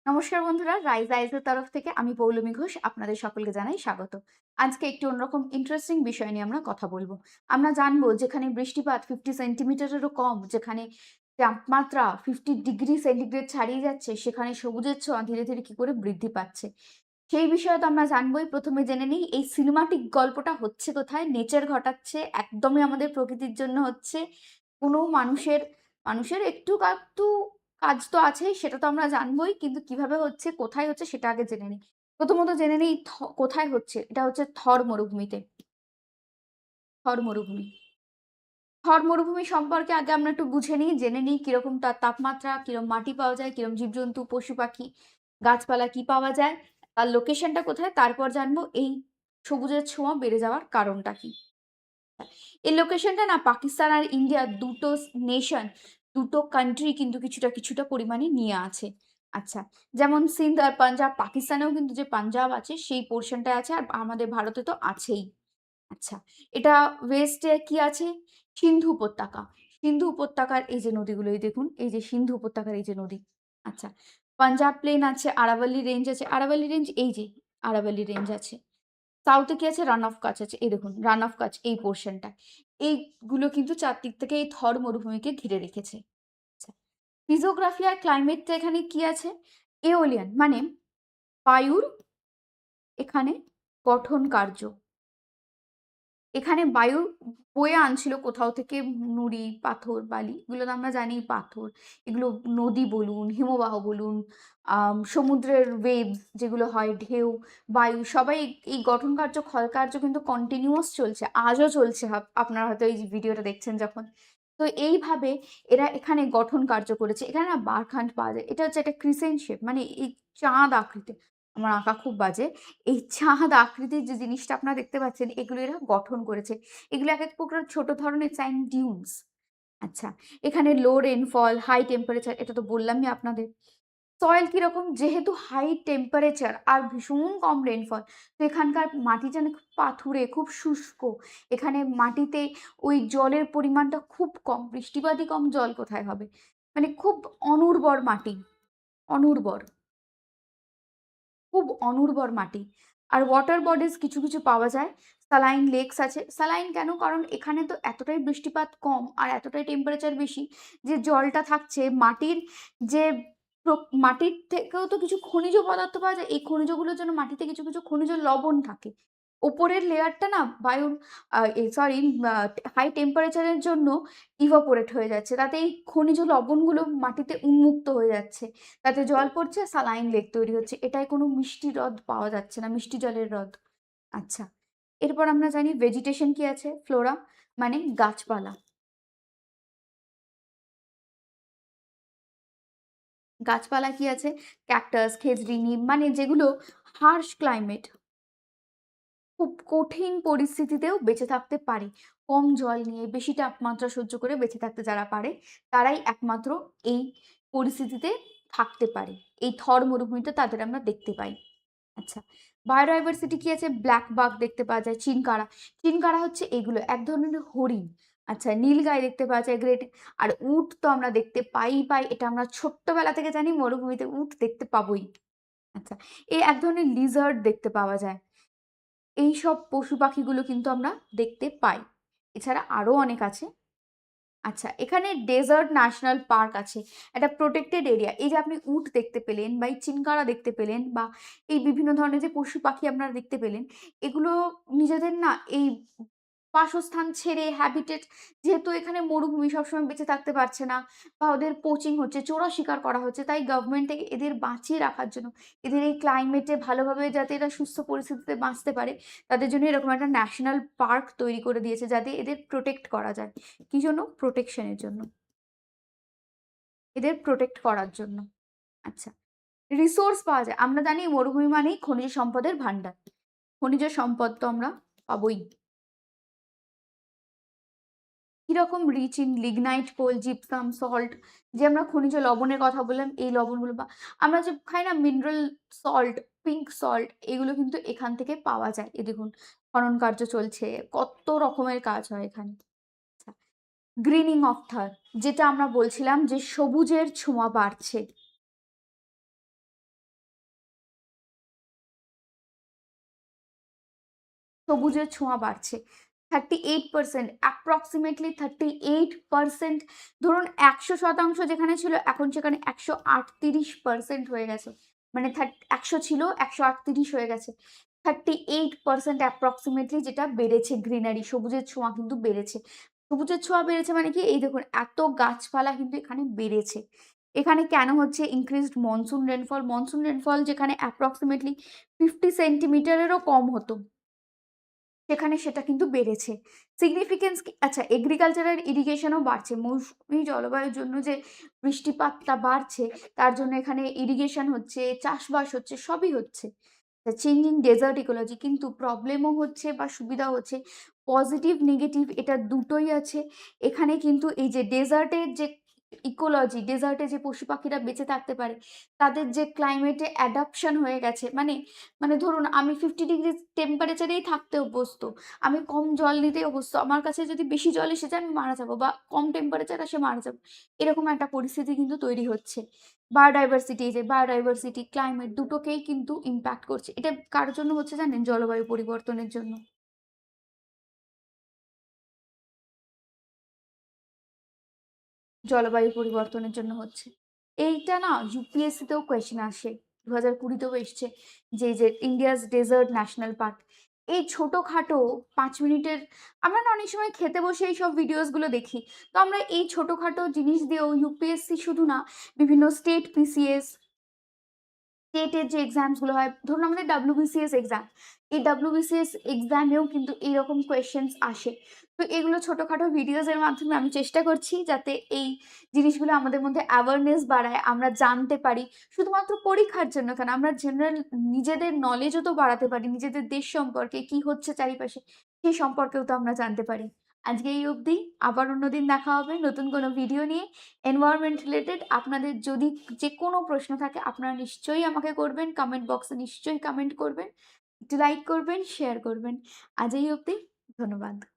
নমস্কার বন্ধুরা, রাইজ আইজের তরফ থেকে আমি পৌলমী ঘোষ আপনাদের সকলকে জানাই স্বাগত। আজকে একটি অন্যরকম ইন্টারেস্টিং বিষয় নিয়ে আমরা কথা বলবো। আমরা জানবো যেখানে বৃষ্টিপাত 50 সেন্টিমিটারেরও কম, যেখানে তাপমাত্রা 50 ডিগ্রি সেন্টিগ্রেড ছাড়িয়ে যাচ্ছে, সেখানে সবুজের ছোঁয়া ধীরে ধীরে কি করে বৃদ্ধি পাচ্ছে সেই বিষয়ে তো আমরা জানবোই। প্রথমে জেনে নিই এই সিনেমাটিক গল্পটা হচ্ছে কোথায়। নেচার ঘটাচ্ছে, একদমই আমাদের প্রকৃতির জন্য হচ্ছে। কোনো মানুষের মানুষের একটু কাজ তো আছেই, সেটা তো আমরা জানবোই, কিন্তু কিভাবে হচ্ছে, কোথায় হচ্ছে সেটা আগে জেনে নিই। প্রথমত জেনে নিই কোথায় হচ্ছে। এটা হচ্ছে থর মরুভূমিতে। থর মরুভূমি। থর মরুভূমি সম্পর্কে আগে আমরা একটু বুঝে নিই, জেনে নিই কিরকম তার তাপমাত্রা, কিরকম মাটি পাওয়া যায়, কিরকম জীবজন্তু, পশু পাখি, গাছপালা কি পাওয়া যায়, তার লোকেশনটা কোথায়। তারপর জানবো এই সবুজের ছোঁয়া বেড়ে যাওয়ার কারণটা কি। এই লোকেশনটা না পাকিস্তান আর ইন্ডিয়া দুটো নেশন, দুটো কান্ট্রি কিন্তু কিছুটা কিছুটা পরিমাণে নিয়ে আছে। আচ্ছা, যেমন সিন্ধ আর পাঞ্জাব, পাকিস্তানেও কিন্তু যে পাঞ্জাব আছে সেই পোর্শনটায় আছে, আর আমাদের ভারতে তো আছেই। আচ্ছা, এটা ওয়েস্টে কি আছে? সিন্ধু উপত্যকা। সিন্ধু উপত্যকার এই যে নদীগুলো, এই দেখুন, এই যে সিন্ধু উপত্যকার এই যে নদী। আচ্ছা, পাঞ্জাব প্লেন আছে, আরাবল্লী রেঞ্জ আছে। আরাবল্লী রেঞ্জ এই যে আরাবল্লী রেঞ্জ আছে। সাউথে কি আছে? রান অফ কাচ আছে। এই দেখুন রান অফ কাচ এই পোর্শনটা। এইগুলো কিন্তু চারদিক থেকে এই থর মরুভূমিকে ঘিরে রেখেছে। আচ্ছা, ফিজিওগ্রাফি আর ক্লাইমেটটা এখানে কি আছে? এওলিয়ান মানে বায়ুর এখানে গঠন কার্য। এখানে বায়ু বয়ে আনছিল কোথাও থেকে নুড়ি, পাথর, বালি, এগুলো তো আমরা জানি পাথর। এগুলো নদী বলুন, হিমবাহ বলুন, সমুদ্রের ওয়েভস যেগুলো হয়, ঢেউ, বায়ু, সবাই এই গঠন কার্য, ক্ষয় কার্য কিন্তু কন্টিনিউয়াস চলছে, আজও চলছে। আপনারা হয়তো এই ভিডিওটা দেখছেন যখন। তো এইভাবে এরা এখানে গঠন কার্য করেছে। এখানে না বারখান্ড পাওয়া যায়। এটা হচ্ছে একটা ক্রিসেন্ট শেপ, মানে এই চাঁদ আকৃতি। আমার আঁকা খুব বাজে। এই চাঁদ আকৃতির যে জিনিসটা আপনারা দেখতে পাচ্ছেন, এগুলো এরা গঠন করেছে। এগুলো এক এক প্রকার ছোট ধরনের স্যান্ড ডিউনস। আচ্ছা, এখানে লো রেনফল, হাই টেম্পারেচার, এটা তো বললামই আপনাদের। সয়েল কিরকম? যেহেতু হাই টেম্পারেচার আর ভীষণ কম রেনফল, তো এখানকার মাটি যেন খুব পাথুরে, খুব শুষ্ক। এখানে মাটিতে ওই জলের পরিমাণটা খুব কম, বৃষ্টিপাতই কম, জল কোথায় হবে? মানে খুব অনুর্বর মাটি, অনুর্বর, খুব অনুর্বর মাটি। আর ওয়াটার বডিজ কিছু কিছু পাওয়া যায়। স্যালাইন লেকস আছে। স্যালাইন কেন? কারণ এখানে তো এতটাই বৃষ্টিপাত কম আর এতটাই টেম্পারেচার বেশি, যে জলটা থাকছে মাটির, যে মাটির থেকেও তো কিছু খনিজ পদার্থ পাওয়া যায়। এই খনিজগুলোর জন্য মাটিতে কিছু কিছু খনিজ লবণ থাকে। ওপরের লেয়ারটা না বায়ুর সরি হাই টেম্পারেচারের জন্য ইভাপোরেট হয়ে যাচ্ছে। তাতে এই খনিজ লবণগুলো মাটিতে উন্মুক্ত হয়ে যাচ্ছে। তাতে জল পড়ছে, সালাইন লেক তৈরি হচ্ছে। এটায় কোনো মিষ্টি হ্রদ পাওয়া যাচ্ছে না, মিষ্টি জলের হ্রদ। আচ্ছা, এরপর আমরা জানি ভেজিটেশন কি আছে? ফ্লোরা মানে গাছপালা। গাছপালা কি আছে? ক্যাকটাস, খেজড়ি, নিম, মানে যেগুলো হার্শ ক্লাইমেট, খুব কঠিন পরিস্থিতিতেও বেঁচে থাকতে পারে। কম জল নিয়ে বেশি তাপমাত্রা সহ্য করে বেঁচে থাকতে যারা পারে, তারাই একমাত্র এই পরিস্থিতিতে থাকতে পারে। এই থর মরুভূমিতে তাদের আমরা দেখতে পাই। আচ্ছা, বায়োডাইভার্সিটি কি আছে? ব্ল্যাক বাঘ দেখতে পাওয়া যায়, চিনকারা। চিনকারা হচ্ছে এগুলো এক ধরনের হরিণ। আচ্ছা, নীলগাই দেখতে পাওয়া যায়, গ্রেট। আর উট তো আমরা দেখতে পাই, এটা আমরা ছোট্টবেলা থেকে জানি, মরুভূমিতে উট দেখতে পাবোই। আচ্ছা, এই এক ধরনের লিজার্ড দেখতে পাওয়া যায়। এইসব পশু পাখিগুলো কিন্তু আমরা দেখতে পাই। এছাড়া আরো অনেক আছে। আচ্ছা, এখানে ডেজার্ট ন্যাশনাল পার্ক আছে, একটা প্রোটেক্টেড এরিয়া। এই যে আপনি উট দেখতে পেলেন বা এই চিনকারা দেখতে পেলেন বা এই বিভিন্ন ধরনের যে পশু পাখি আপনারা দেখতে পেলেন, এগুলো নিজেদের না এই বাসস্থান ছেড়ে হ্যাবিটেট, যেহেতু এখানে মরুভূমি, সবসময় বেঁচে থাকতে পারছে না, বা ওদের পোচিং হচ্ছে, চোরা শিকার করা হচ্ছে, তাই গভর্নমেন্ট থেকে এদের বাঁচিয়ে রাখার জন্য, এদের এই ক্লাইমেটে ভালোভাবে যাতে এরা সুস্থ পরিস্থিতিতে বাঁচতে পারে, তাদের জন্য এরকম একটা ন্যাশনাল পার্ক তৈরি করে দিয়েছে, যাতে এদের প্রোটেক্ট করা যায়। কি জন্য? প্রোটেকশনের জন্য, এদের প্রোটেক্ট করার জন্য। আচ্ছা, রিসোর্স পাওয়া যায়। আমরা জানি মরুভূমি মানেই খনিজ সম্পদের ভান্ডার। খনিজ সম্পদ তো আমরা পাবোই। কিরকম? Rich in lignite, coal, gypsum, salt. যে আমরা খনিজ লবণের কথা বললাম, এই লবণগুলো বা আমরা যে খাই না মিনারেল সল্ট, পিঙ্ক সল্ট, এগুলো কিন্তু এখান থেকে পাওয়া যায়। এই দেখুন খনন কার্য চলছে, কত রকমের কাজ হয় এখানে। আচ্ছা, গ্রিনিং অফ থার, যেটা আমরা বলছিলাম যে সবুজের ছোঁয়া বাড়ছে। সবুজের ছোঁয়া বাড়ছে। 38% অ্যাপ্রক্সিমেটলি 38%, ধরুন ১০০% যেখানে ছিল এখন সেখানে ১৩৮% হয়ে গেছে। মানে ১০০ ছিল ১৩৮ হয়ে গেছে। 38% অ্যাপ্রক্সিমেটলি যেটা বেড়েছে গ্রিনারি, সবুজের ছোঁয়া কিন্তু বেড়েছে। সবুজের ছোঁয়া বেড়েছে মানে কি? এই দেখুন এত গাছপালা কিন্তু এখানে বেড়েছে। এখানে কেন হচ্ছে increased monsoon rainfall? Monsoon rainfall যেখানে অ্যাপ্রক্সিমেটলি 50 সেন্টিমিটারেরও কম হতো, সেখানে সেটা কিন্তু বেড়েছে। সিগনিফিকেন্স কি? আচ্ছা, এগ্রিকালচারাল ইরিগেশনও বাড়ছে। মৌসুমী জলবায়ুর জন্য যে বৃষ্টিপাতটা বাড়ছে, তার জন্য এখানে ইরিগেশন হচ্ছে, চাষবাস হচ্ছে, সবই হচ্ছে। চেঞ্জিং ডেজার্ট ইকোলজি, কিন্তু প্রবলেমও হচ্ছে বা সুবিধাও হচ্ছে। পজিটিভ, নেগেটিভ এটা দুটোই আছে। এখানে কিন্তু এই যে ডেজার্টের যে ইকোলজি, ডেজার্টে যে পশু পাখিরা বেঁচে থাকতে পারে, তাদের যে ক্লাইমেটে অ্যাডাপশন হয়ে গেছে, মানে ধরুন আমি 50 ডিগ্রি টেম্পারেচারেই থাকতে অভ্যস্ত। আমি কম জল নিতেই অভ্যস্ত। আমার কাছে যদি বেশি জল এসে যায় আমি মারা যাবো, বা কম টেম্পারেচার আসে মারা যাবো। এরকম একটা পরিস্থিতি কিন্তু তৈরি হচ্ছে। বায়োডাইভার্সিটি, এই যে বায়োডাইভার্সিটি, ক্লাইমেট দুটোকেই কিন্তু ইমপ্যাক্ট করছে। এটা কার জন্য হচ্ছে জানেন? জলবায়ু পরিবর্তনের জন্য। জলবায়ু পরিবর্তনের জন্য হচ্ছে। এইটা না ইউপিএসসি তেও কোয়েশ্চেন আসে। 2020 তেও এসছে যে ইন্ডিয়াস ডেজার্ট ন্যাশনাল পার্ক। এই ছোটখাটো ৫ মিনিটের, আমরা না অনেক সময় খেতে বসে এইসব ভিডিওস গুলো দেখি। তো আমরা এই ছোটখাটো জিনিস দিয়েও ইউপিএসসি শুধু না, বিভিন্ন স্টেট পিসিএস, স্টেটের যে এক্সামস গুলো হয়, ধরুন আমাদের ডব্লিউবিসিএস এক্সাম, এই ডব্লিউবিসিএস এক্সামেও কিন্তু এইরকম কোয়েশ্চেন্স আসে। তো এগুলো ছোটখাটো ভিডিওস এর মাধ্যমে আমি চেষ্টা করছি যাতে এই জিনিসগুলো আমাদের মধ্যে অ্যাওয়ারনেস বাড়ায়, আমরা জানতে পারি। শুধুমাত্র পরীক্ষার জন্য কেন, আমরা জেনারেল নিজেদের নলেজও তো বাড়াতে পারি, নিজেদের দেশ সম্পর্কে কি হচ্ছে চারিপাশে, সেই সম্পর্কেও তো আমরা জানতে পারি। আজকে এই অবধি, আবার অন্যদিন দেখা হবে নতুন কোনো ভিডিও নিয়ে। এনভায়রনমেন্ট রিলেটেড আপনাদের যদি যে কোনো প্রশ্ন থাকে আপনারা নিশ্চয়ই আমাকে করবেন, কমেন্ট বক্সে নিশ্চয়ই কমেন্ট করবেন। একটু লাইক করবেন, শেয়ার করবেন। আজ এই অবধি, ধন্যবাদ।